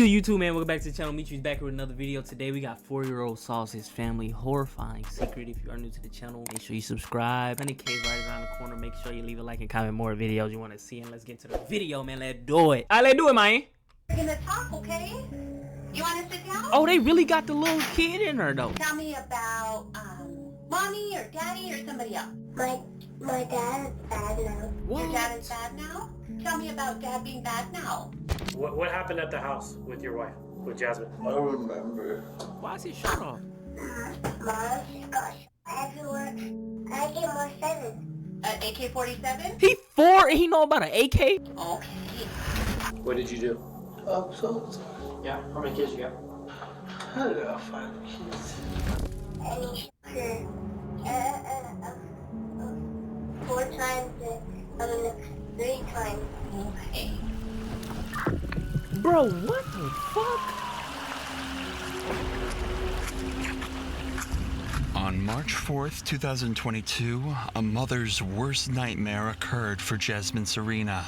good YouTube, man? Welcome back to the channel. Metri's back with another video. Today we got 4-year-old solves his family horrifying secret. If you are new to the channel, make sure you subscribe. 100K right around the corner. Make sure you leave a like and comment more videos you want to see. And let's get to the video, man. Let's do it. All right, let's do it, man. We're gonna talk, okay? You wanna sit down? Oh, they really got the little kid in her though. Tell me about mommy or daddy or somebody else. My dad is bad now. What? Your dad is bad now? Tell me about dad being bad now. What happened at the house with your wife, with Jasmine? I don't remember. Why is his shirt off? Mom, gosh, everywhere. I get more 7. An AK-47? He 4 and he know about an AK? Okay. What did you do? So, Yeah, how many kids you got? I got 5 kids. And he 4 times and 3 times. Okay. Bro, what the fuck? On March 4th, 2022, a mother's worst nightmare occurred for Jasmine Serena.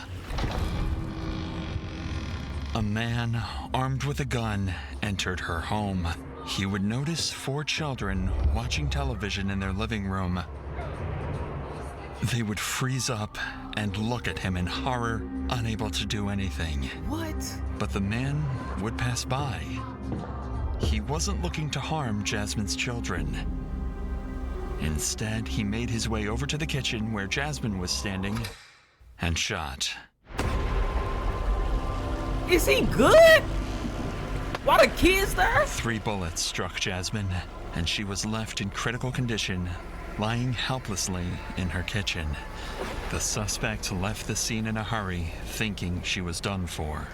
A man, armed with a gun, entered her home. He would notice 4 children watching television in their living room. They would freeze up and look at him in horror, unable to do anything. What? But the man would pass by. He wasn't looking to harm Jasmine's children. Instead, he made his way over to the kitchen where Jasmine was standing and shot. Is he good? Why the kids there? 3 bullets struck Jasmine, and she was left in critical condition, lying helplessly in her kitchen. The suspect left the scene in a hurry, thinking she was done for.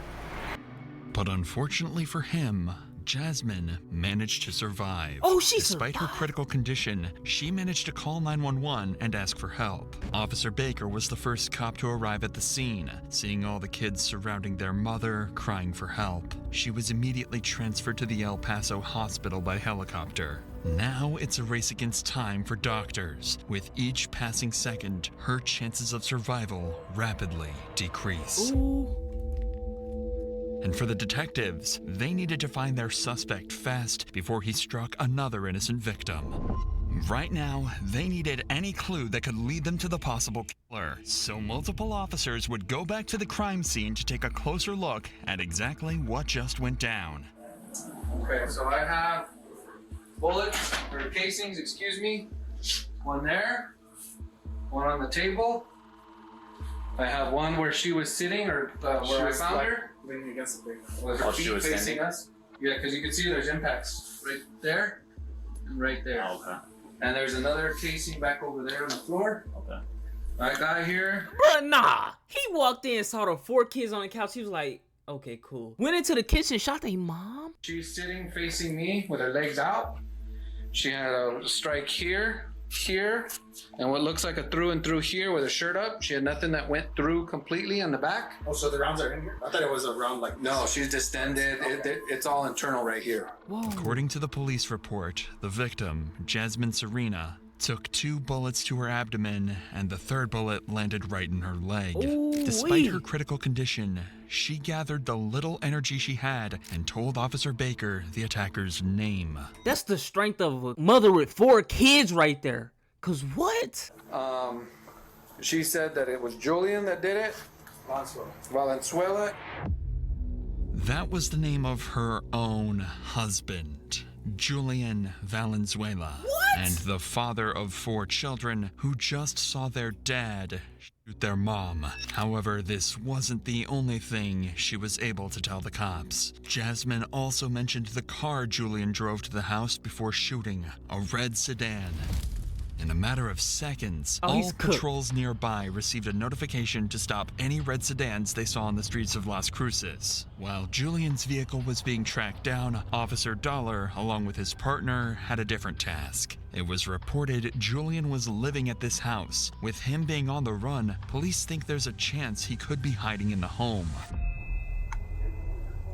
But unfortunately for him, Jasmine managed to survive. Oh, she Despite her critical condition, she managed to call 911 and ask for help. Officer Baker was the first cop to arrive at the scene. Seeing all the kids surrounding their mother, crying for help, she was immediately transferred to the El Paso hospital by helicopter. Now it's a race against time for doctors. With each passing second, her chances of survival rapidly decrease. Ooh. And for the detectives, they needed to find their suspect fast before he struck another innocent victim. Right now, they needed any clue that could lead them to the possible killer. So multiple officers would go back to the crime scene to take a closer look at exactly what just went down. Okay, so I have bullets, or casings, excuse me. One there, one on the table. I have one where she was sitting, or where I found her. Leaning against the big. Was her feet facing us? Yeah, because you can see there's impacts right there and right there. Oh, okay. And there's another casing back over there on the floor. Okay. I got here. Bruh, nah. He walked in, saw the 4 kids on the couch. He was like, okay, cool. Went into the kitchen, shot their mom. She's sitting facing me with her legs out. She had a strike here, here, and what looks like a through and through here with her shirt up. She had nothing that went through completely on the back. Oh, so the rounds are in here? I thought it was a round like this. No, she's distended. It's all internal right here. Whoa. According to the police report, the victim, Jasmine Serena, took 2 bullets to her abdomen, and the 3rd bullet landed right in her leg. Ooh-wee. Despite her critical condition, she gathered the little energy she had and told Officer Baker the attacker's name. That's the strength of a mother with 4 kids right there. Cause what? She said that it was Julian that did it. Valenzuela. That was the name of her own husband, Julian Valenzuela. What? And the father of 4 children who just saw their dad shoot their mom. However, this wasn't the only thing she was able to tell the cops. Jasmine also mentioned the car Julian drove to the house before shooting, a red sedan. In a matter of seconds, all patrols nearby received a notification to stop any red sedans they saw on the streets of Las Cruces. While Julian's vehicle was being tracked down, Officer Dollar, along with his partner, had a different task. It was reported Julian was living at this house. With him being on the run, police think there's a chance he could be hiding in the home.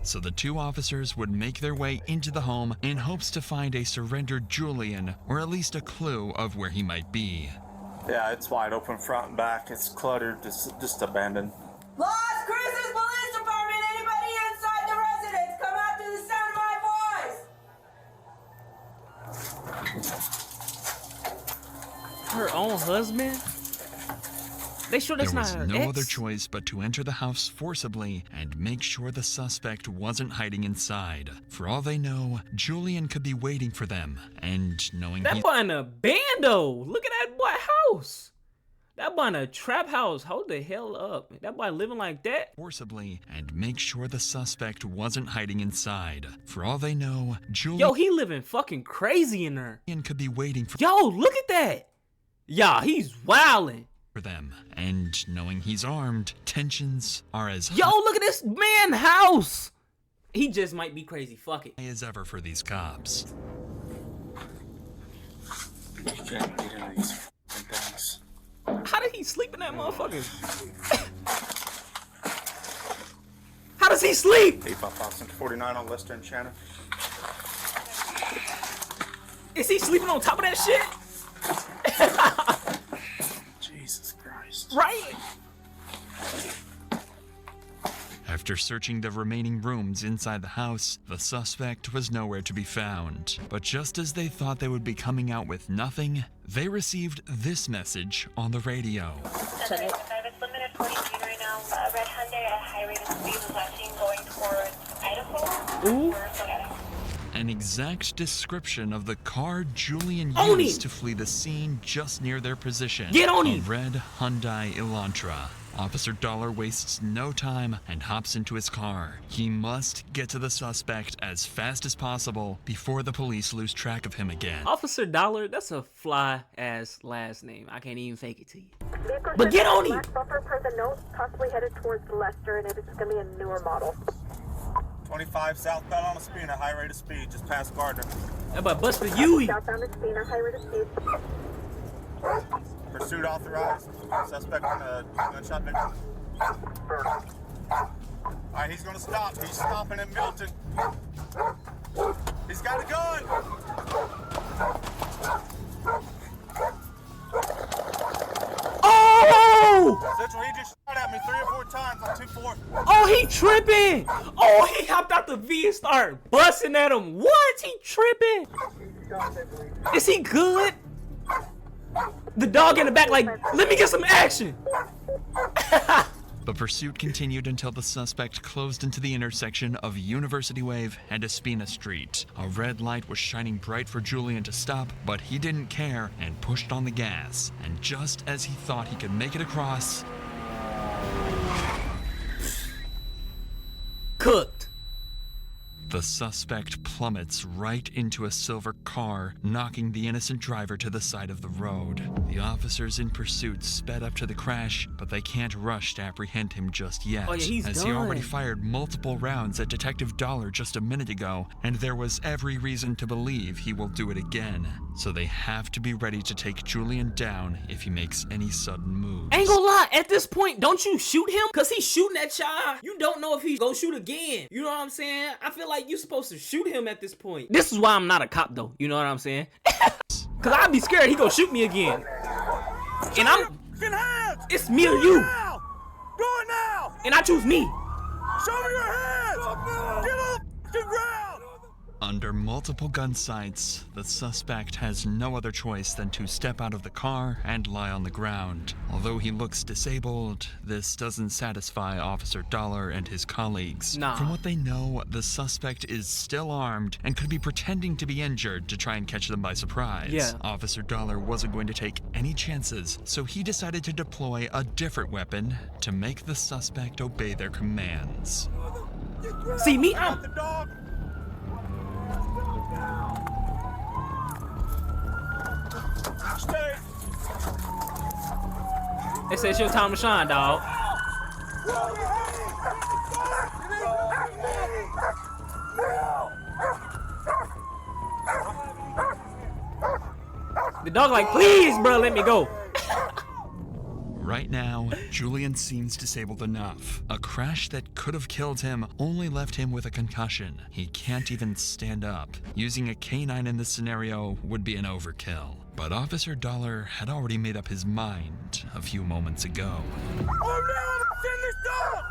So the 2 officers would make their way into the home in hopes to find a surrendered Julian, or at least a clue of where he might be. Yeah, it's wide open front and back. It's cluttered, just abandoned. Las Cruces Police Department, anybody inside the residence, come her own husband? They sure that's There not was her no ex? other choice but to enter the house forcibly and make sure the suspect wasn't hiding inside. For all they know, Julian could be waiting for them, and knowing That he boy in a bando. Look at that boy house. That boy in a trap house. Hold the hell up. That boy living like that? forcibly and make sure the suspect wasn't hiding inside. For all they know, Yo, Julian he living fucking crazy in there. could be waiting for Yo, look at that. Yeah, he's wildin'. them, and knowing he's armed, tensions are as Yo, look at this man house. He just might be crazy. Fuck it. high as ever for these cops. You can't get into these things. How did he sleep in that motherfucker? How does he sleep? 85549 on Lester and Shannon. Is he sleeping on top of that shit? Jesus Christ. Right? After searching the remaining rooms inside the house, the suspect was nowhere to be found. But just as they thought they would be coming out with nothing, they received this message on the radio. It's limited 40 feet right now. A red Hyundai at a high rate of speed was last seen going towards Idaho. Ooh. Or Florida. An exact description of the car Julian On used him. to flee the scene just near their position. Get on A him. red Hyundai Elantra. Officer Dollar wastes no time and hops into his car. He must get to the suspect as fast as possible before the police lose track of him again. Officer Dollar, that's a fly ass last name. I can't even fake it to you. But get on him. Black bumper per the note, possibly headed towards Leicester, and it is going to be a newer model. 25 southbound on a Spina, high rate of speed, just past Gardner. That boy busted Yui. Southbound is Spina, high rate of speed. Pursuit authorized. Suspect on a gunshot victim. Alright, he's gonna stop. He's stopping in Milton. He's got a gun! Oh! Central, he just shot at me 3 or 4 times on 2-4. Oh, he tripping. Oh, he hopped out the V and started busting at him. What? He tripping. Is he good? The dog in the back like, let me get some action. The pursuit continued until the suspect closed into the intersection of University Wave and Espina Street. A red light was shining bright for Julian to stop, but he didn't care and pushed on the gas. And just as he thought he could make it across, Cooked. the suspect plummets right into a silver car, knocking the innocent driver to the side of the road. The officers in pursuit sped up to the crash, but they can't rush to apprehend him just yet, Oh, yeah, he's as he already done. fired multiple rounds at Detective Dollar just a minute ago, and there was every reason to believe he will do it again. So they have to be ready to take Julian down if he makes any sudden moves. Ain't gonna lie, at this point, don't you shoot him? Cause he's shooting that child. You don't know if he's gonna shoot again. You know what I'm saying? I feel like you're supposed to shoot him at this point. This is why I'm not a cop though. You know what I'm saying? Cause I'd be scared he gonna shoot me again. And it's me or you. Do it now! And I choose me. Show me your hands! Get off the ground! Under multiple gun sights, the suspect has no other choice than to step out of the car and lie on the ground. Although he looks disabled, this doesn't satisfy Officer Dollar and his colleagues. Nah. From what they know, the suspect is still armed and could be pretending to be injured to try and catch them by surprise. Yeah. Officer Dollar wasn't going to take any chances, so he decided to deploy a different weapon to make the suspect obey their commands. See me, I'm The dog! Stay! They said it's your time to shine, dog. The dog like, please, bro, let me go. Right now, Julian seems disabled enough. A crash that could have killed him only left him with a concussion. He can't even stand up. Using a canine in this scenario would be an overkill. But Officer Dollar had already made up his mind a few moments ago. Oh no! Send this dog!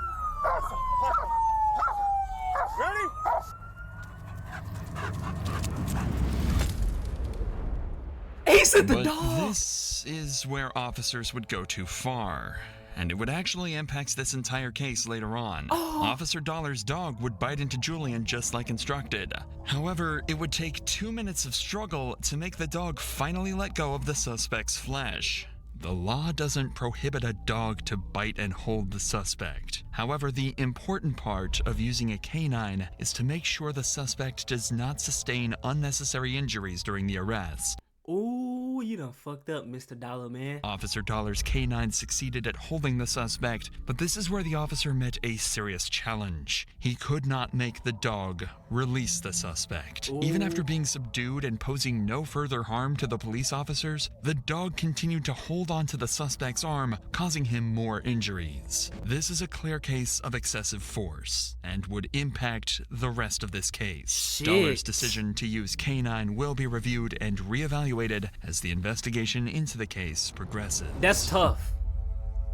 he said the But dog. this is where officers would go too far, and it would actually impact this entire case later on. Officer Dollar's dog would bite into Julian just like instructed. However, it would take 2 minutes of struggle to make the dog finally let go of the suspect's flesh. The law doesn't prohibit a dog to bite and hold the suspect. However, the important part of using a canine is to make sure the suspect does not sustain unnecessary injuries during the arrest. Ooh, you done fucked up, Mr. Dollar Man. Officer Dollar's canine succeeded at holding the suspect, but this is where the officer met a serious challenge. He could not make the dog release the suspect. Ooh. Even after being subdued and posing no further harm to the police officers, the dog continued to hold on to the suspect's arm, causing him more injuries. This is a clear case of excessive force and would impact the rest of this case. Shit. Dollar's decision to use canine will be reviewed and reevaluated as the investigation into the case progresses. That's tough.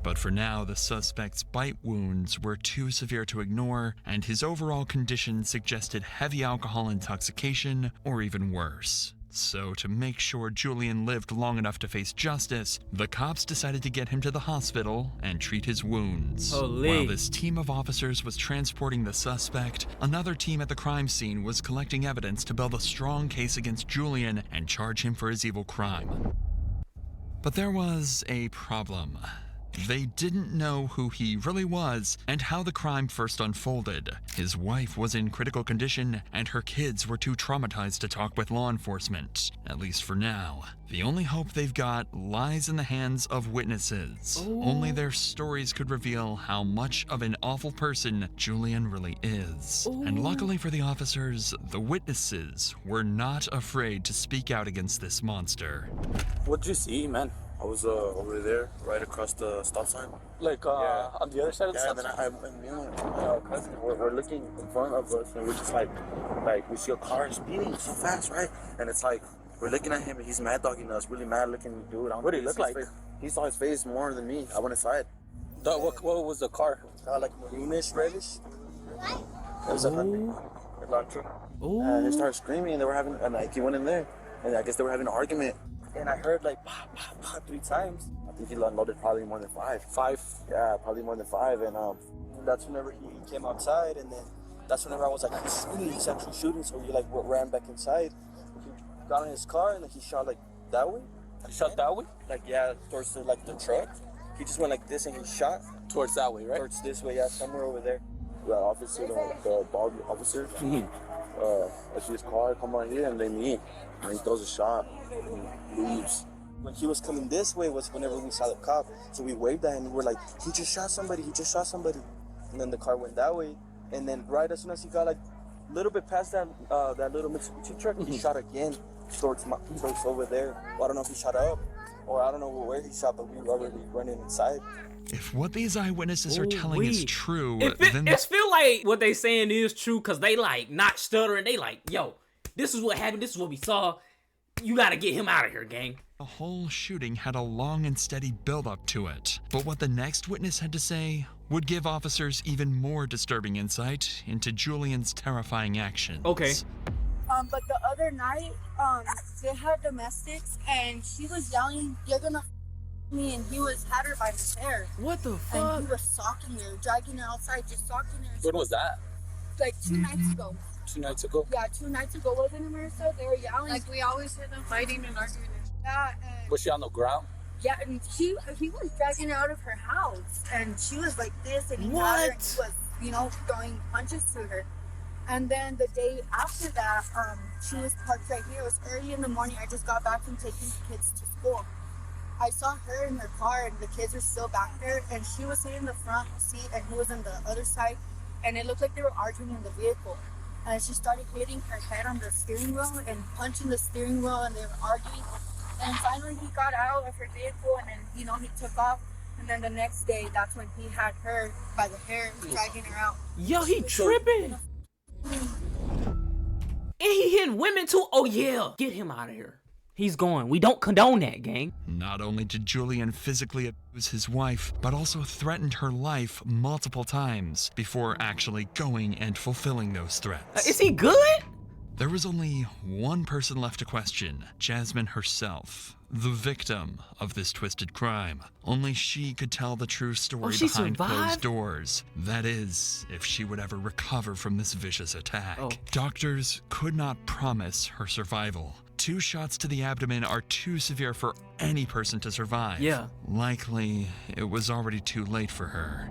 But for now, the suspect's bite wounds were too severe to ignore, and his overall condition suggested heavy alcohol intoxication or even worse. So to make sure Julian lived long enough to face justice, the cops decided to get him to the hospital and treat his wounds. Holy. While this team of officers was transporting the suspect, another team at the crime scene was collecting evidence to build a strong case against Julian and charge him for his evil crime. But there was a problem. They didn't know who he really was and how the crime first unfolded. His wife was in critical condition and her kids were too traumatized to talk with law enforcement, at least for now. The only hope they've got lies in the hands of witnesses. Ooh. Only their stories could reveal how much of an awful person Julian really is. Ooh. And luckily for the officers, the witnesses were not afraid to speak out against this monster. What'd you see, man? I was over there, right across the stop sign. Like on the other side of the Yeah, stop and then sign? me and my cousin, we're looking in front of us, and we're just like we see a car speeding so fast, right? And it's like we're looking at him, and he's mad dogging us, really mad looking dude. What did he look like? He saw his face more than me. I went inside. What was the car? Like greenish, reddish. It was a Elantra. Ooh. And they started screaming, and they were having, and like he went in there, and I guess they were having an argument. And I heard like pop, pop, pop 3 times. I think he unloaded probably more than 5. 5. Yeah, probably more than 5. And That's whenever he came outside, and then that's whenever I was like, he's actually shooting. So we like ran back inside. He got in his car and then he shot like that way. He shot that way? like towards the truck. He just went like this and he shot Towards that way, right? towards this way. Yeah, somewhere over there. The officer, the bald officer. I see his car come on here and they meet. And he throws a shot and leaves. When he was coming this way was whenever we saw the cop. So we waved at him and we were like, he just shot somebody. And then the car went that way. And then right as soon as he got like a little bit past that little Mitsubishi truck, he shot again towards over there. Well, I don't know if he shot up or I don't know where he shot, but we were already running inside. If what these eyewitnesses are telling Ooh-wee. is true, It then feel like what they saying is true because they like not stuttering. They like, yo, this is what happened. This is what we saw. You gotta get him out of here, gang. the whole shooting had a long and steady build-up to it. But what the next witness had to say would give officers even more disturbing insight into Julian's terrifying actions. Okay. But the other night, they had domestics, and she was yelling, "You're gonna f me," and he had her by his hair. What the And fuck? he was socking her, dragging her outside, just socking her. When was that? Like 2 nights ago. 2 nights ago? Yeah, 2 nights ago, wasn't it, Marissa? They were yelling. Like, we always hear them fighting and arguing. Yeah, and Was she on the ground? yeah, and he was dragging her out of her house, and she was like this, and he had her, What? and he was, throwing punches to her. And then the day after that, she was parked right here. It was early in the morning. I just got back from taking the kids to school. I saw her in her car, and the kids were still back there, and she was sitting in the front seat, and he was on the other side, and it looked like they were arguing in the vehicle. And she started hitting her head on the steering wheel and punching the steering wheel, and they were arguing. And finally, he got out of her vehicle, and then, he took off. And then the next day, that's when he had her by the hair, dragging her out. Yo, he tripping. And he hitting women too. Oh yeah, get him out of here. He's going. We don't condone that, gang. Not only did Julian physically abuse his wife, but also threatened her life multiple times before actually going and fulfilling those threats. Is he good? There was only one person left to question, Jasmine herself, the victim of this twisted crime. Only she could tell the true story behind closed doors. That is, if she would ever recover from this vicious attack. Doctors could not promise her survival. 2 shots to the abdomen are too severe for any person to survive. Yeah. Likely, it was already too late for her.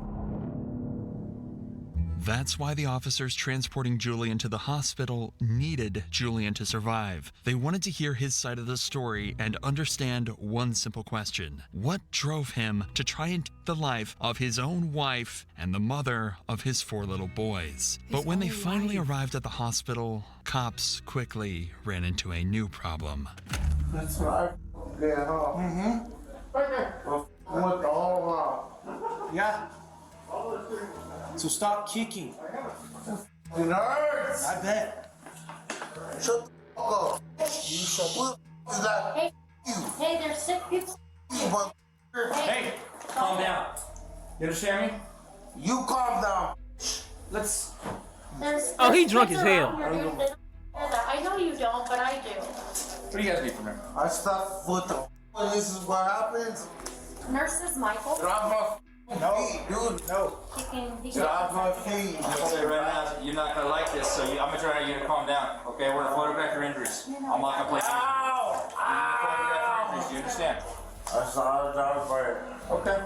That's why the officers transporting Julian to the hospital needed Julian to survive. They wanted to hear his side of the story and understand one simple question. What drove him to try and take the life of his own wife and the mother of his 4 little boys? But when they finally arrived at the hospital, cops quickly ran into a new problem. That's right. Yeah. Mm-hmm. What the whole Yeah. So stop kicking. It hurts. I bet. Shut the fuck up. You shut up. What is that? Hey, there's sick people. Hey, calm down. You understand me? You calm down. Let's. Oh, he drunk as hell. I know you don't, but I do. What do you guys need from him? I stopped with the. This is what happens. Nurses, Michael. No, dude, no. Get off my feet. I'm gonna say right now, you're not gonna like this, so I'm gonna try to get you to calm down. Okay, we're gonna photograph your injuries. I'm not gonna play. Ow! Ow! Do you understand? I saw a dog bite. Okay.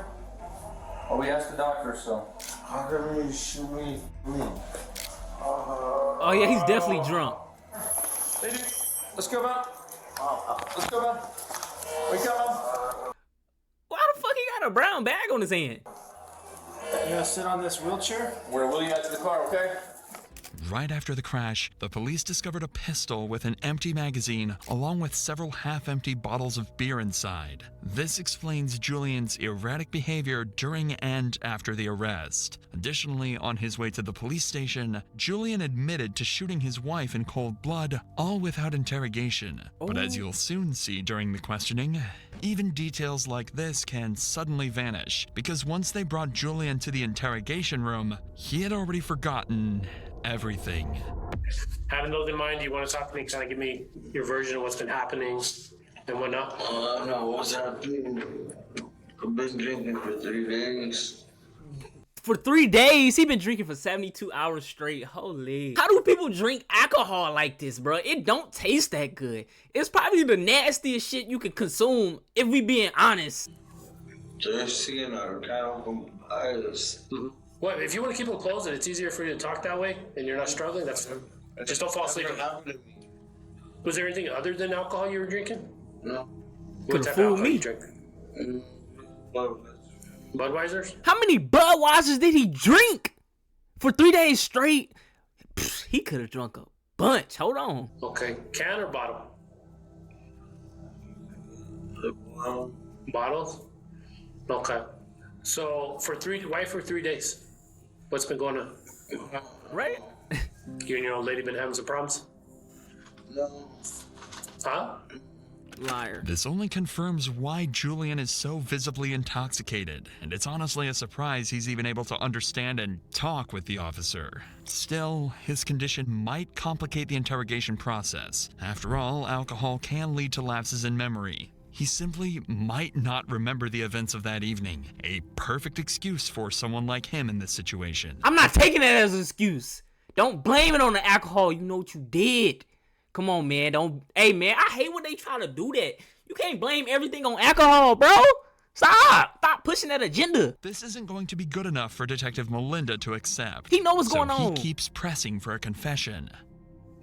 Well, we asked the doctor, so. How can you shoot me? Oh yeah, he's definitely drunk. Hey, dude. Let's go, man. Let's go, man. Wake up. Why the fuck he got a brown bag on his hand? You gonna sit on this wheelchair? We're gonna wheel you out to the car, okay? Right after the crash, the police discovered a pistol with an empty magazine along with several half-empty bottles of beer inside. This explains Julian's erratic behavior during and after the arrest. Additionally, on his way to the police station, Julian admitted to shooting his wife in cold blood, all without interrogation. But as you'll soon see during the questioning, even details like this can suddenly vanish, because once they brought Julian to the interrogation room, he had already forgotten everything. Having those in mind, do you want to talk to me, kind of give me your version of what's been happening and whatnot? No, what's happening? I've been drinking for 3 days. For 3 days? He been drinking for 72 hours straight. Holy. How do people drink alcohol like this, bro? It don't taste that good. It's probably the nastiest shit you can consume, if we being honest. Just seeing our cow eyes. What, if you want to keep them closed and it's easier for you to talk that way and you're not struggling, that's fine. Just don't fall asleep. Was there anything other than alcohol you were drinking? No. What type of alcohol you drink? Budweisers? How many Budweisers did he drink? For 3 days straight? Pfft, he could have drunk a bunch. Hold on. Okay. Can or bottle? Bottles? Okay. So why for 3 days? What's been going on? Right? You and your old lady been having some problems? No. Huh? Liar. This only confirms why Julian is so visibly intoxicated, and it's honestly a surprise he's even able to understand and talk with the officer. Still, his condition might complicate the interrogation process. After all, alcohol can lead to lapses in memory. He simply might not remember the events of that evening. A perfect excuse for someone like him in this situation. I'm not taking that as an excuse. Don't blame it on the alcohol. You know what you did. Come on, man. Hey, man, I hate when they try to do that. You can't blame everything on alcohol, bro. Stop pushing that agenda. This isn't going to be good enough for Detective Melinda to accept. He knows what's going on. He keeps pressing for a confession.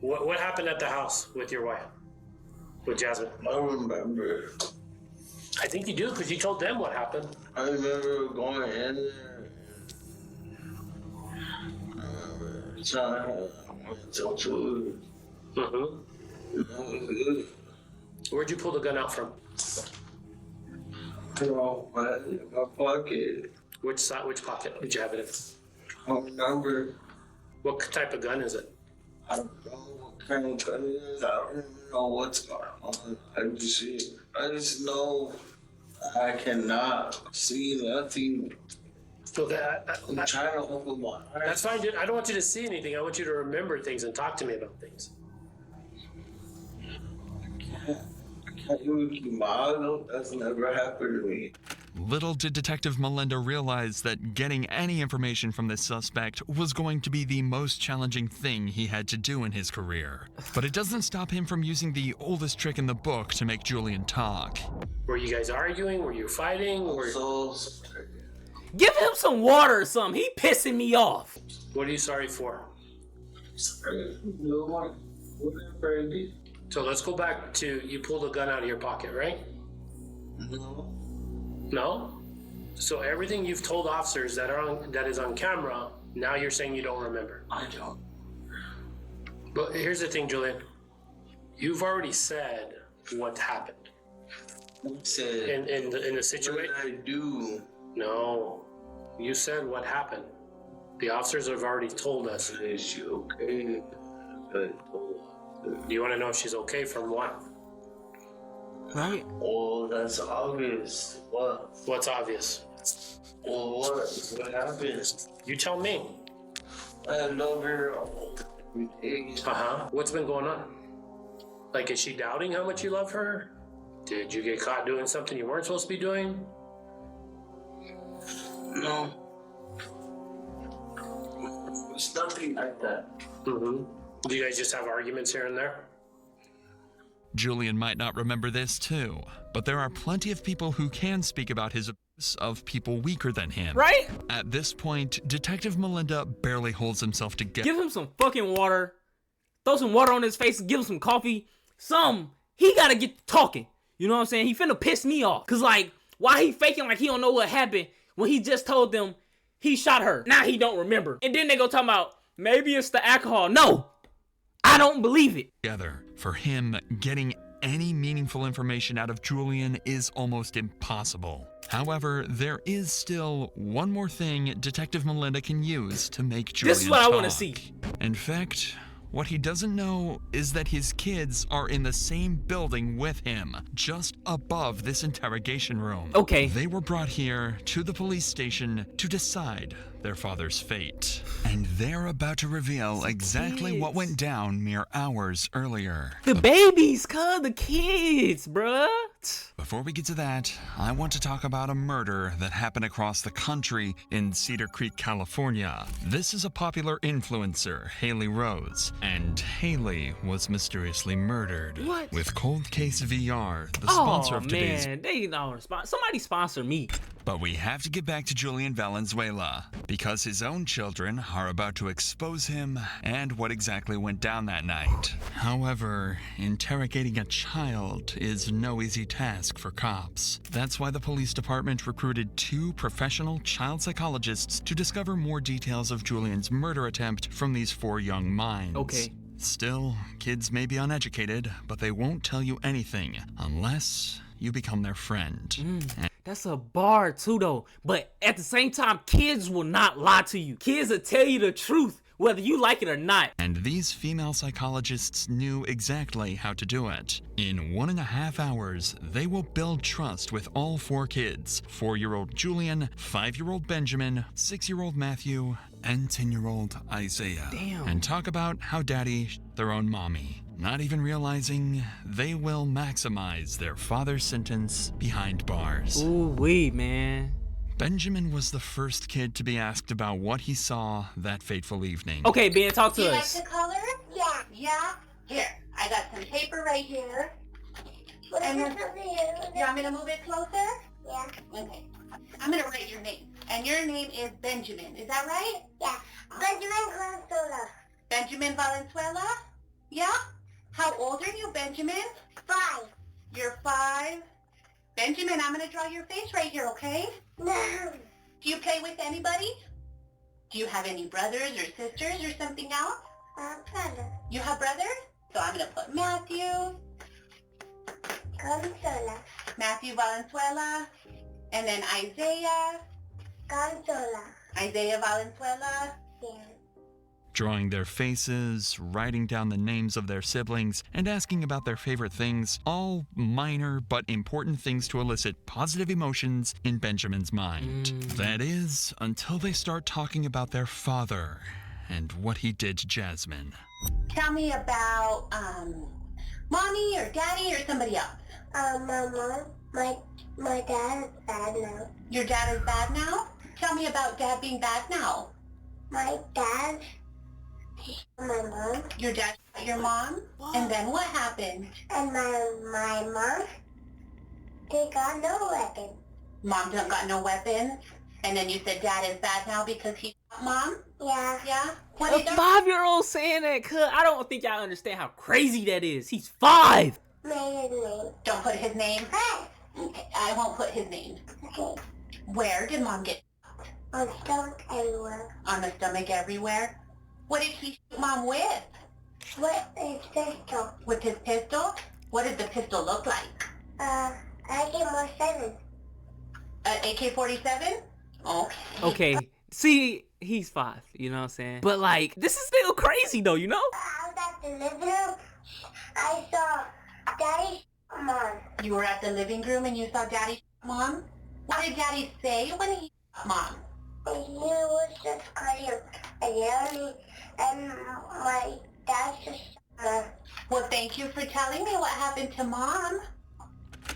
What happened at the house with your wife? With Jasmine? I remember. I think you do, because you told them what happened. I remember going in there. Where'd you pull the gun out from? My pocket. Which pocket did you have it in? I don't remember. What type of gun is it? I don't know what kind of gun it is. I don't know what's going on. I just know I cannot see nothing. Okay, I'm trying to open my eyes. That's fine, dude. I don't want you to see anything. I want you to remember things and talk to me about things. That's never happened to me. Little did Detective Melinda realize that getting any information from this suspect was going to be the most challenging thing he had to do in his career. But it doesn't stop him from using the oldest trick in the book to make Julian talk. Were you guys arguing? Were you fighting? Or Give him some water or something. He pissing me off. what are you sorry for? So let's go back to you pulled a gun out of your pocket, right? No? So everything you've told officers that is on camera, now you're saying you don't remember. I don't. But here's the thing, Julian. You've already said what happened. Said, in the situation. What did I do? No. You said what happened. The officers have already told us. Is she okay? Do you want to know if she's okay from what? Right? Oh, that's obvious. What? What's obvious? Well, what happened? You tell me. I love her. What's been going on? Like, is she doubting how much you love her? Did you get caught doing something you weren't supposed to be doing? No. It's nothing like that. Do you guys just have arguments here and there? Julian might not remember this too, but there are plenty of people who can speak about his abuse of people weaker than him. Right? At this point, Detective Melinda barely holds himself together. Give him some fucking water. Throw some water on his face. Give him some coffee. He gotta get talking. You know what I'm saying? He finna piss me off. Cause like, why he faking like he don't know what happened when he just told them he shot her? Now he don't remember. And then they go talking about, maybe it's the alcohol. No, I don't believe it. For him, getting any meaningful information out of Julian is almost impossible. However, there is still one more thing Detective Melinda can use to make Julian This is what I want to talk. see. In fact, what he doesn't know is that his kids are in the same building with him, just above this interrogation room. Okay. They were brought here to the police station to decide their father's fate. And they're about to reveal exactly what went down mere hours earlier. The babies, the kids, bruh. Before we get to that, I want to talk about a murder that happened across the country in Cedar Creek, California. This is a popular influencer, Haley Rose, and Haley was mysteriously murdered. What? With Cold Case VR, the sponsor of today's... man, they don't somebody sponsor me. But we have to get back to Julian Valenzuela, because his own children are about to expose him and what exactly went down that night. However, interrogating a child is no easy task for cops. That's why the police department recruited 2 professional child psychologists to discover more details of Julian's murder attempt from these 4 young minds. Okay. Still, kids may be uneducated, but they won't tell you anything unless you become their friend. That's a bar too though. But at the same time, kids will not lie to you. Kids will tell you the truth, whether you like it or not. And these female psychologists knew exactly how to do it. In 1.5 hours, they will build trust with all 4 kids. 4-year-old Julian, 5-year-old Benjamin, 6-year-old Matthew, and 10-year-old Isaiah. Damn. And talk about how daddy their own mommy. Not even realizing they will maximize their father's sentence behind bars. Ooh wee, man. Benjamin was the first kid to be asked about what he saw that fateful evening. Okay, Ben, talk Do to you us. like the color? Yeah. Yeah? Here, I got some paper right here. And then, you want me to move it closer? Yeah. Okay. I'm going to write your name. And your name is Benjamin. Is that right? Yeah. Benjamin Valenzuela. Benjamin Valenzuela? Yeah? How old are you, Benjamin? 5. You're 5? Benjamin, I'm going to draw your face right here, okay? No. Do you play with anybody? Do you have any brothers or sisters or something else? Brother. You have brothers? So I'm going to put Matthew. Valenzuela. Matthew Valenzuela. And then Isaiah. Valenzuela. Isaiah Valenzuela. Yeah. Drawing their faces, writing down the names of their siblings, and asking about their favorite things, all minor but important things to elicit positive emotions in Benjamin's mind. That is, until they start talking about their father and what he did to Jasmine. Tell me about, Mommy or daddy or somebody else? My mom. My dad is bad now. Your dad is bad now? Tell me about dad being bad now. My dad shot my mom. Your dad shot your mom? And then what happened? And my mom, they got no weapon. Mom don't got no weapons? And then you said dad is bad now because he shot mom? Yeah. Yeah? What A did your 5-year-old saying that, cuz I don't think y'all understand how crazy that is. He's 5. Made his name. Don't put his name? Hey. Okay, I won't put his name. Okay. Where did mom get On stomach everywhere. on the stomach everywhere? What did he shoot mom with? What is pistol? With his pistol? What did the pistol look like? I get more 7. An AK-47? Okay. Okay, see, he's 5, you know what I'm saying? But like, this is still crazy though, you know? I was at the living room. I saw Daddy shot Mom. You were at the living room and you saw daddy shot mom? What did daddy say when he shot mom? He was just cutting and yelling, and my dad just shot Mom. Well, thank you for telling me what happened to mom.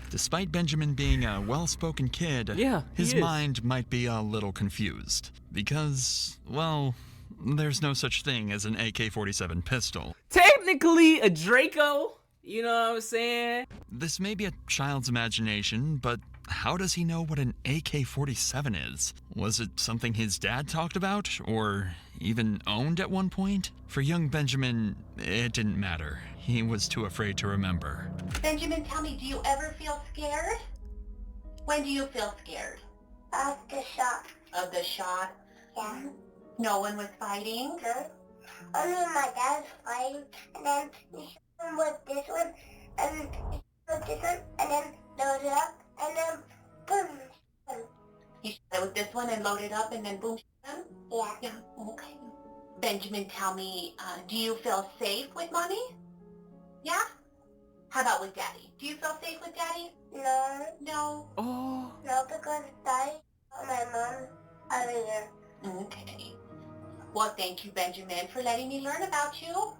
Despite Benjamin being a well-spoken kid, Yeah, his he is. mind might be a little confused. Because, well, there's no such thing as an AK-47 pistol. Technically a Draco, you know what I'm saying? This may be a child's imagination, but how does he know what an AK-47 is? Was it something his dad talked about, or even owned at one point? For young Benjamin, it didn't matter. He was too afraid to remember. Benjamin, tell me, do you ever feel scared? When do you feel scared? Of the shot. Of the shot? Yeah. No one was fighting? No. Only my dad was fighting, and then he shot him with this one, and he shot with this one, and then loaded it up, and then boom. He shot it with this one and loaded up and then boom, shot him? Yeah. Yeah, okay. Benjamin, tell me, do you feel safe with mommy? Yeah? How about with daddy? Do you feel safe with daddy? No. No. Oh. No, because Daddy shot my mom earlier. Okay. Well, thank you, Benjamin, for letting me learn about you.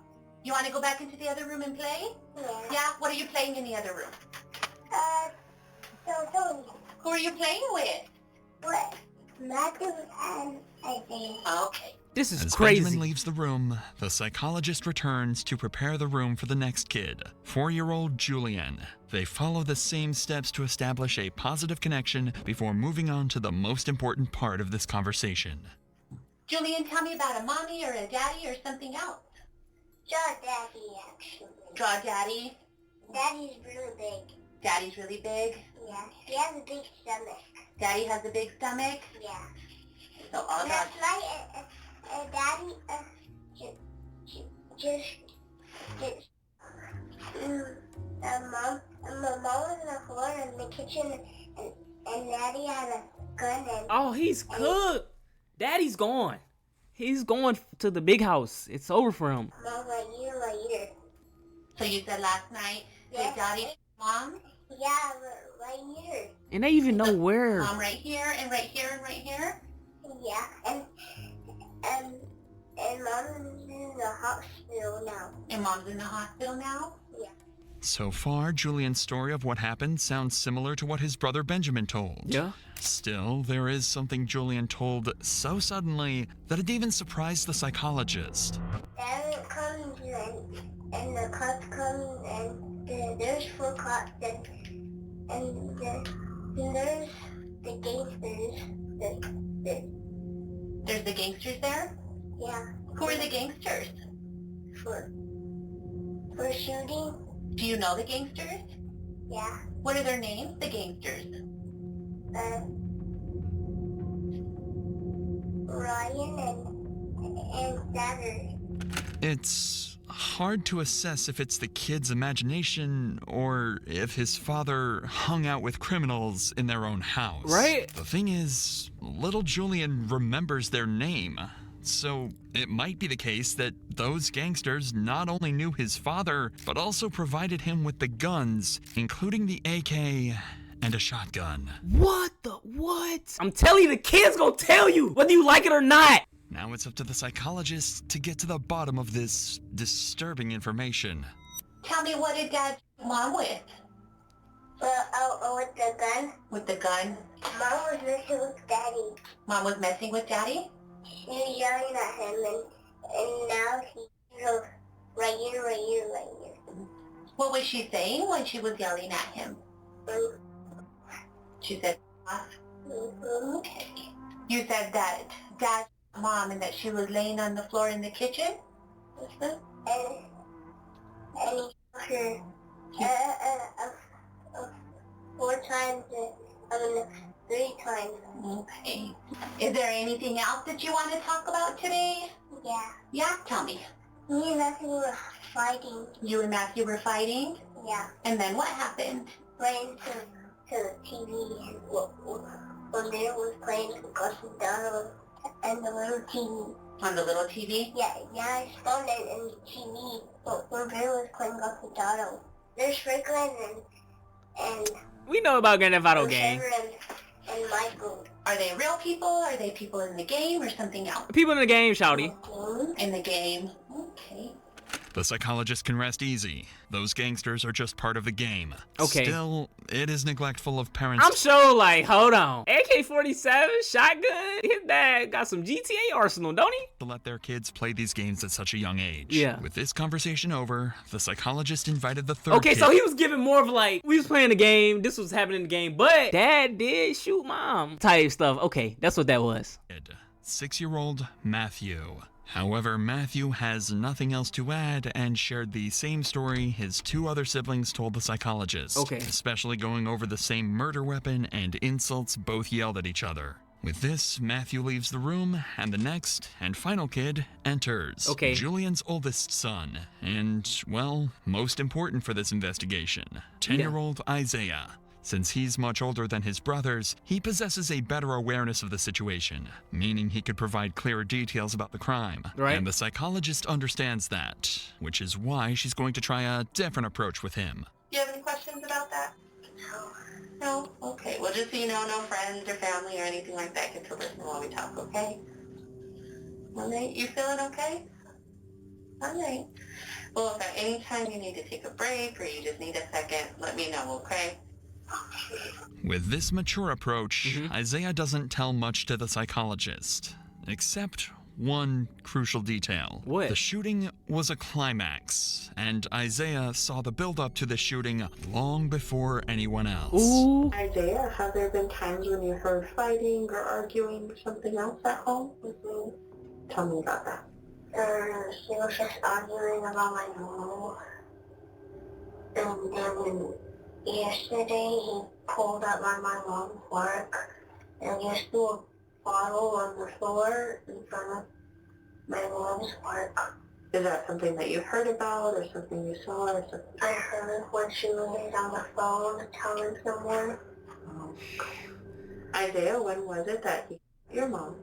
You want to go back into the other room and play? Yeah. Yeah? What are you playing in the other room? So, Who are you playing with? what? Matthew and I think. Okay. This is As crazy. Benjamin leaves the room, the psychologist returns to prepare the room for the next kid, 4-year-old Julian. They follow the same steps to establish a positive connection before moving on to the most important part of this conversation. Julian, tell me about a mommy or a daddy or something else. Draw Daddy, actually. Draw daddy. Daddy's really big. Daddy's really big. Yeah. He has a big stomach. Daddy has a big stomach. Yeah. So I'll draw. That's like Daddy my mom was on the floor in the kitchen, and Daddy had a gun. And Oh, he's cooked. Daddy's gone. He's going to the big house. It's over for him. Mom, right here. So you said last night Yes. that daddy, mom, Yeah, right here. And they even know where. mom right here and right here and right here. Yeah, and Mom's in the hospital now. And mom's in the hospital now. Yeah. So far, Julian's story of what happened sounds similar to what his brother Benjamin told. Yeah. Still, there is something Julian told so suddenly that it even surprised the psychologist. Dad comes and the cops come and there's 4 cops and there's the gangsters. There's the gangsters there. Yeah. Who are the gangsters? For shooting. Do you know the gangsters? Yeah. What are their names? The gangsters. Ryan and Saturday. It's hard to assess if it's the kid's imagination or if his father hung out with criminals in their own house. Right? The thing is, little Julian remembers their name. So it might be the case that those gangsters not only knew his father, but also provided him with the guns, including the AK and a shotgun. What the what? I'm telling you, the kid's gonna tell you whether you like it or not. Now it's up to the psychologist to get to the bottom of this disturbing information. Tell me, what did Dad shoot Mom with? With the gun. With the gun? Mom was messing with Daddy. Mom was messing with Daddy? She was yelling at him, and now he's right here, right here, right here. What was she saying when she was yelling at him? She said, okay. You said that Dad shot Mom and that she was laying on the floor in the kitchen? And he shot her 4 times, 3 times. Okay. Is there anything else that you want to talk about today? Yeah. Yeah? Tell me. Me and Matthew were fighting. You and Matthew were fighting? Yeah. And then what happened? Playing to the TV. When there was playing Gossip Donald and the little TV. On the little TV? Yeah, I spawned it in the TV. But when Bear was playing Gossip Donald. There's Strickland and We know about Grand Theft Auto gang. and Michael. Are they real people? Are they people in the game or something else? People in the game, shouty. In the game. Okay. The psychologist can rest easy. Those gangsters are just part of the game. Okay. Still, it is neglectful of parents. I'm sure, like, hold on. AK-47, shotgun, his dad got some GTA arsenal, don't he? To let their kids play these games at such a young age. Yeah. With this conversation over, the psychologist invited the third Okay, kid. so he was giving more of like, we was playing the game, this was happening in the game, but Dad did shoot Mom type stuff. Okay, that's what that was. 6-year-old Matthew. However, Matthew has nothing else to add and shared the same story his 2 other siblings told the psychologist. Okay. Especially going over the same murder weapon and insults both yelled at each other. With this, Matthew leaves the room, and the next and final kid enters. Okay. Julian's oldest son, and, well, most important for this investigation, 10-year-old Isaiah. Since he's much older than his brothers, he possesses a better awareness of the situation, meaning he could provide clearer details about the crime. Right. And the psychologist understands that, which is why she's going to try a different approach with him. Do you have any questions about that? No? Okay. Well, just so you know, no friends or family or anything like that get to listen while we talk, okay? All right. You feeling okay? All right. Well, if at any time you need to take a break or you just need a second, let me know, okay? With this mature approach, Isaiah doesn't tell much to the psychologist, except one crucial detail. What? The shooting was a climax, and Isaiah saw the build-up to the shooting long before anyone else. Ooh. Isaiah, have there been times when you heard fighting or arguing or something else at home? Tell me about that. She was just arguing about my mom. And then yesterday he pulled up my mom's work and just threw a bottle on the floor in front of my mom's work. Is that something that you heard about or something you saw or something? I heard when she was on the phone telling someone. Isaiah, when was it that you hit your mom?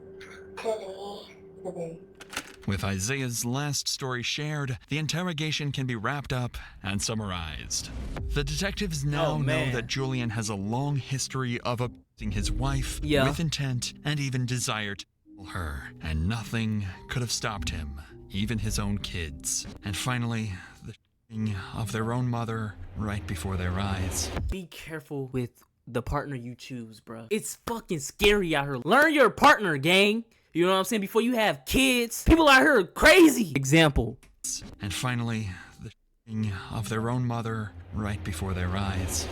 Today. With Isaiah's last story shared, the interrogation can be wrapped up and summarized. The detectives now know that Julian has a long history of abusing his wife with intent and even desire to kill her, and nothing could have stopped him, even his own kids. And finally, the shooting of their own mother right before their eyes. Be careful with the partner you choose, bro. It's fucking scary out here. Learn your partner, gang. You know what I'm saying? Before you have kids, people out here are crazy. Example. And finally, the shooting of their own mother right before their eyes.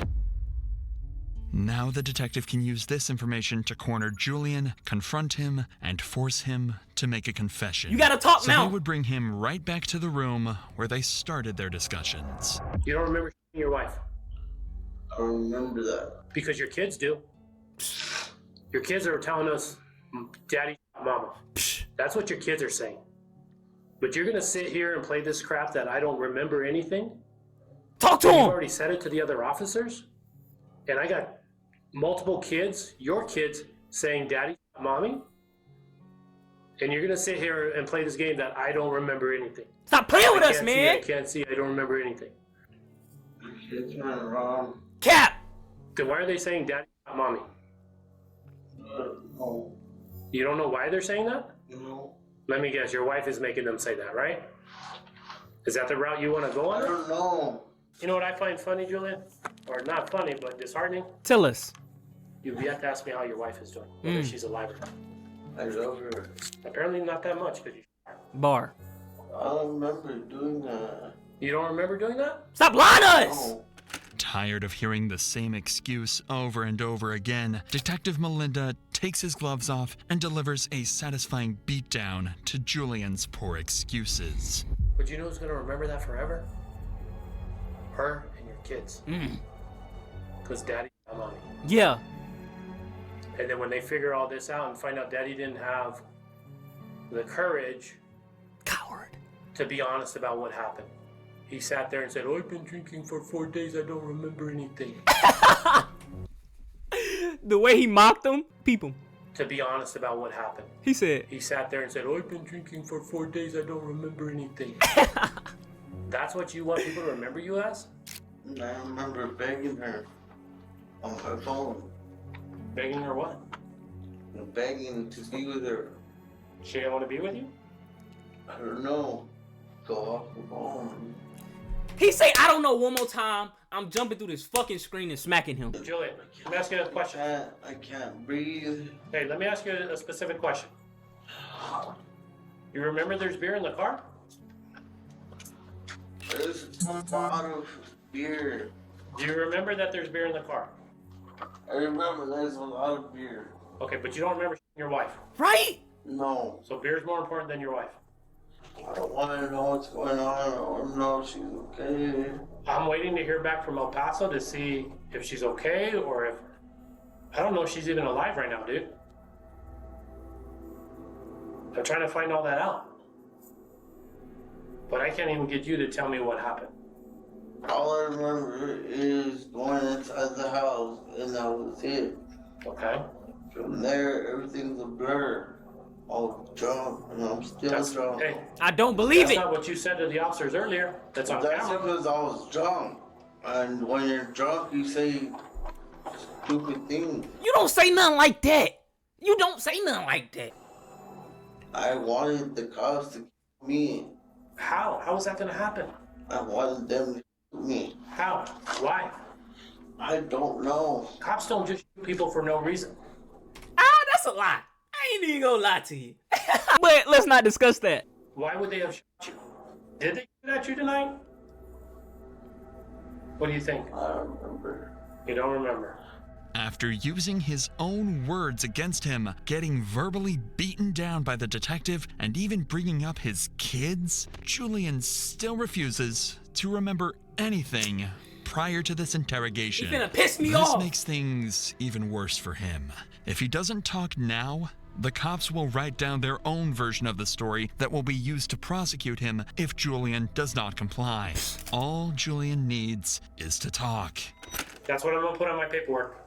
Now the detective can use this information to corner Julian, confront him, and force him to make a confession. You gotta talk now. So they would bring him right back to the room where they started their discussions. You don't remember shooting your wife? I don't remember that. Because your kids do. Your kids are telling us, Daddy, Mama. That's what your kids are saying. But you're gonna sit here and play this crap that I don't remember anything? Talk to him! You've already said it to the other officers? And I got multiple kids, your kids, saying Daddy, Mommy? And you're gonna sit here and play this game that I don't remember anything. Stop playing with us, man! I can't see, I don't remember anything. It's not wrong. Cap! Then why are they saying Daddy, Mommy? No. You don't know why they're saying that? No. Let me guess, your wife is making them say that, right? Is that the route you want to go I on? don't know. You know what I find funny, Julian? Or not funny, but disheartening? Tell us. You've yet to ask me how your wife is doing, whether she's alive or not. I love her. Apparently not that much, because you... Bar. I don't remember doing that. You don't remember doing that? Stop lying to us! No. Tired of hearing the same excuse over and over again, Detective Melinda takes his gloves off and delivers a satisfying beatdown to Julian's poor excuses. But you know who's going to remember that forever? Her and your kids. Because daddy and mommy. Yeah. And then when they figure all this out and find out daddy didn't have the courage... Coward. ...to be honest about what happened. He sat there and said, "Oh, I've been drinking for 4 days. I don't remember anything." The way he mocked him, people. To be honest about what happened. He said. He sat there and said, "Oh, I've been drinking for 4 days. I don't remember anything." That's what you want people to remember you as? I remember begging her on her phone. Begging her what? Begging to be with her. She didn't want to be with you? I don't know. Go off the phone. He say, "I don't know" one more time. I'm jumping through this fucking screen and smacking him. Julian, let me ask you a question. I can't breathe. Hey, let me ask you a specific question. You remember there's beer in the car? There's a lot of beer. Do you remember that there's beer in the car? I remember there's a lot of beer. Okay, but you don't remember your wife. Right? No. So beer's more important than your wife. I don't want to know what's going on. I want to know if she's okay. I'm waiting to hear back from El Paso to see if she's okay or if... I don't know if she's even alive right now, dude. I'm trying to find all that out. But I can't even get you to tell me what happened. All I remember is going inside the house, and that was it. Okay. From there, everything's a blur. All drunk, and I'm still drunk. Hey, I don't believe that's it. not what you said to the officers earlier. That's on That's camera. because I was drunk. And when you're drunk, you say stupid things. You don't say nothing like that. You don't say nothing like that. I wanted the cops to kill me. How? How was that going to happen? I wanted them to kill me. How? Why? I don't know. Cops don't just shoot people for no reason. Ah, that's a lie. I ain't even gonna lie to you. But let's not discuss that. Why would they have shot you? Did they shoot at you tonight? What do you think? I don't remember. You don't remember. After using his own words against him, getting verbally beaten down by the detective, and even bringing up his kids, Julian still refuses to remember anything prior to this interrogation. You're gonna piss me This off. makes things even worse for him. If he doesn't talk now, the cops will write down their own version of the story that will be used to prosecute him if Julian does not comply. All Julian needs is to talk. That's what I'm going to put on my paperwork.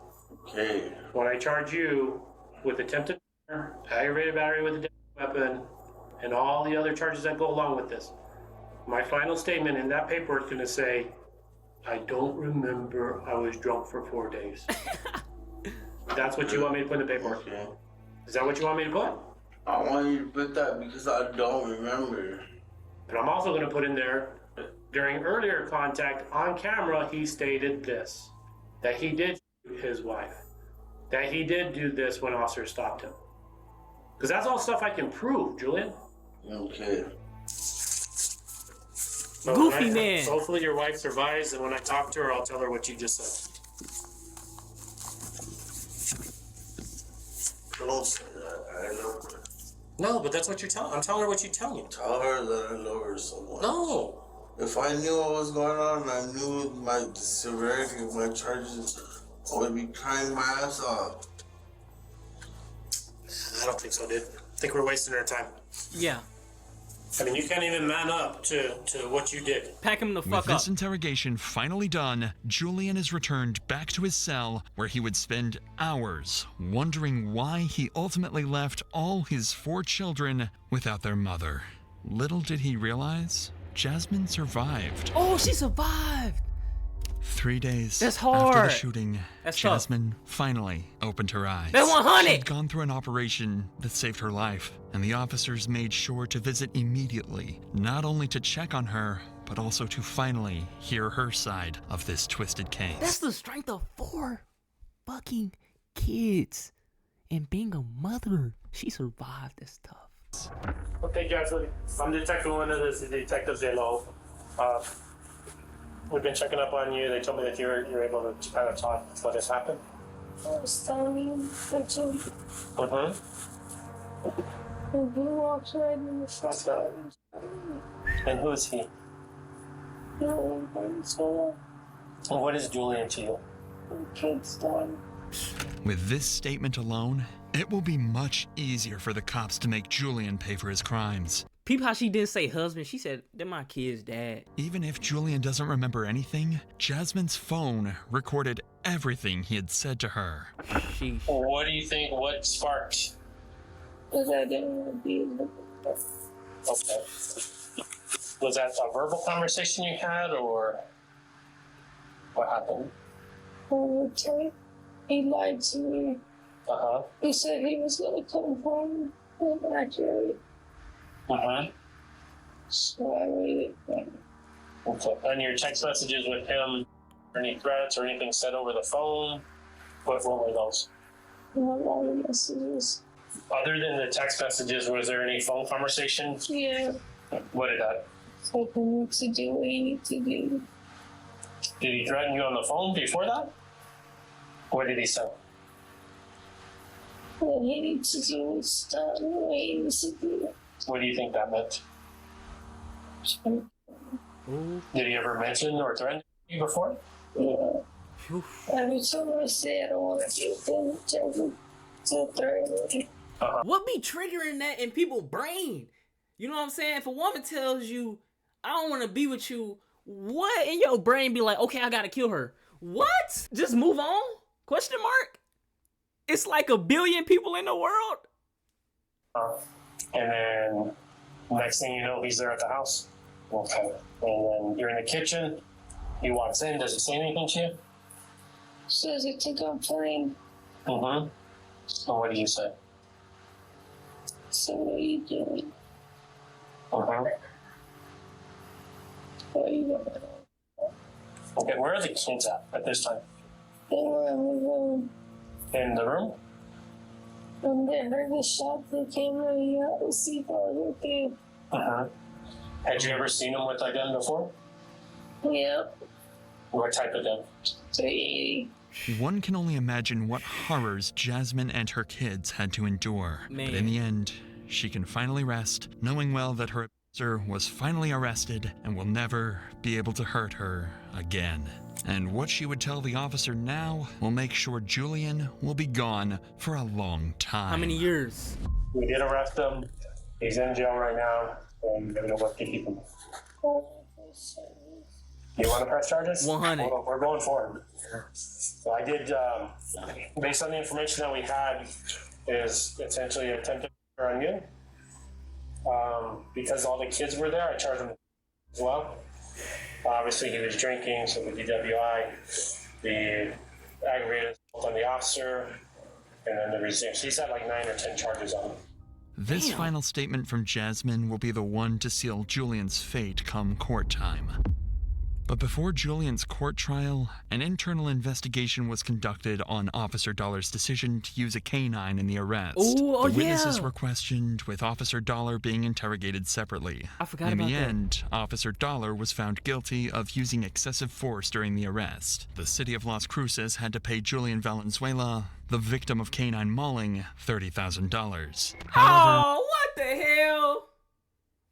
Okay. When I charge you with attempted murder, aggravated battery with a deadly weapon, and all the other charges that go along with this, my final statement in that paperwork is going to say, "I don't remember. I was drunk for 4 days." That's what you want me to put in the paperwork. Okay. Is that what you want me to put? I want you to put that because I don't remember. And I'm also going to put in there, during earlier contact on camera, he stated this, that he did shoot his wife, that he did do this when officers stopped him. Because that's all stuff I can prove, Julian. Okay. But Goofy man. Hopefully your wife survives, and when I talk to her, I'll tell her what you just said. Don't say that. I love her. No, but that's what you're telling. I'm telling her what you tell me. Tell her that I love her so much. No. If I knew what was going on and I knew the severity of my charges, I would be crying my ass off. I don't think so, dude. I think we're wasting our time. Yeah. I mean, you can't even man up to what you did. Pack him the With fuck up. this interrogation finally done, Julian is returned back to his cell where he would spend hours wondering why he ultimately left all his 4 children without their mother. Little did he realize, Jasmine survived. Oh, she survived. 3 days That's after the hard. shooting, That's tough. Jasmine finally opened her eyes. That's 100. She had gone through an operation that saved her life, and the officers made sure to visit immediately, not only to check on her, but also to finally hear her side of this twisted case. That's the strength of 4 fucking kids. And being a mother, she survived. That's tough. Okay, Jasmine. I'm Detective Winter. This is Detective J-Lo. We've been checking up on you. They told me that you're able to kind of talk what has happened. I was telling you that you walked right in the front. And who is he? And what is Julian to you? Kid's daughter. With this statement alone, it will be much easier for the cops to make Julian pay for his crimes. Peep how she didn't say husband. She said, they're my kid's dad. Even if Julian doesn't remember anything, Jasmine's phone recorded everything he had said to her. Sheesh. What do you think? What sparked? Because I didn't want to be in the Okay. Was that a verbal conversation you had, or what happened? military. He lied to me. Uh-huh. He said he was going to come home and graduate. Uh-huh. So I waited for him. Okay. And your text messages with him, any threats or anything said over the phone? What were those? Not all the messages. Other than the text messages, was there any phone conversation? Yeah. What did that? Hoping you to do what you need to do. Did he threaten you on the phone before that? What did he say? What he needs to do is stop what he needs to do. What do you think that meant? Did he ever mention or threaten you before? Yeah. Every time I say I don't want to be with him, to threaten me. What be triggering that in people's brain? You know what I'm saying? If a woman tells you, I don't want to be with you, what in your brain be like, okay, I gotta kill her? What? Just move on? Question mark? It's like 1 billion people in the world. And then next thing you know, he's there at the house. Okay. And then you're in the kitchen. He walks in. Does he say anything to you? Says he think I'm playing. Mm-hmm. So what do you say? So what are you doing? Uh-huh. What are you doing? Okay, where are the kids at this time? They were in the room. In the room? And they heard the shot. They came running out to see if I was okay. Uh-huh. Had you ever seen him with a gun before? Yep. What type of gun? 380. One can only imagine what horrors Jasmine and her kids had to endure. Man. But in the end, she can finally rest, knowing well that her abuser was finally arrested and will never be able to hurt her again. And what she would tell the officer now will make sure Julian will be gone for a long time. How many years? We did arrest him. He's in jail right now. And we're going to keep him. You want to press charges? 100. Hold on, we're going for him. So I did, based on the information that we had, is essentially attempted murder on you. Because all the kids were there, I charged him as well. Obviously, he was drinking, so the DWI, the aggravated assault on the officer, and then the resist. He's had like 9 or 10 charges on him. This final statement from Jasmine will be the one to seal Julian's fate come court time. But before Julian's court trial, an internal investigation was conducted on Officer Dollar's decision to use a canine in the arrest. Ooh, oh, the witnesses yeah. were questioned, with Officer Dollar being interrogated separately. I forgot in about the that. end, Officer Dollar was found guilty of using excessive force during the arrest. The city of Las Cruces had to pay Julian Valenzuela, the victim of canine mauling, $30,000. Oh, what the hell?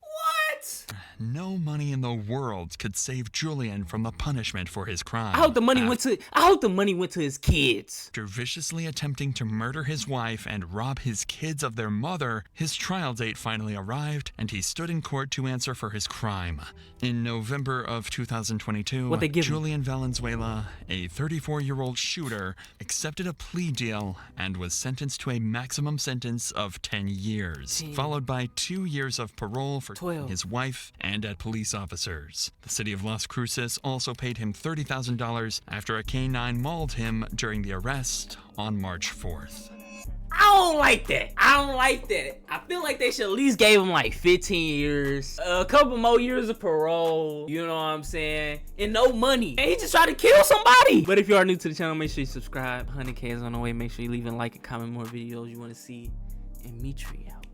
What? No money in the world could save Julian from the punishment for his crime. I hope the money went to his kids. After viciously attempting to murder his wife and rob his kids of their mother, his trial date finally arrived, and he stood in court to answer for his crime. In November of 2022, What they give him? Julian Valenzuela, a 34-year-old shooter, accepted a plea deal and was sentenced to a maximum sentence of 10 years, followed by 2 years of parole for 12. his wife and at police officers. The city of Las Cruces also paid him $30,000 after a canine mauled him during the arrest on March 4th. I don't like that. I don't like that. I feel like they should at least give him like 15 years, a couple more years of parole, you know what I'm saying, and no money. And he just tried to kill somebody. But if you are new to the channel, make sure you subscribe. 100K is on the way. Make sure you leave a like and comment more videos you want to see. And Metri out.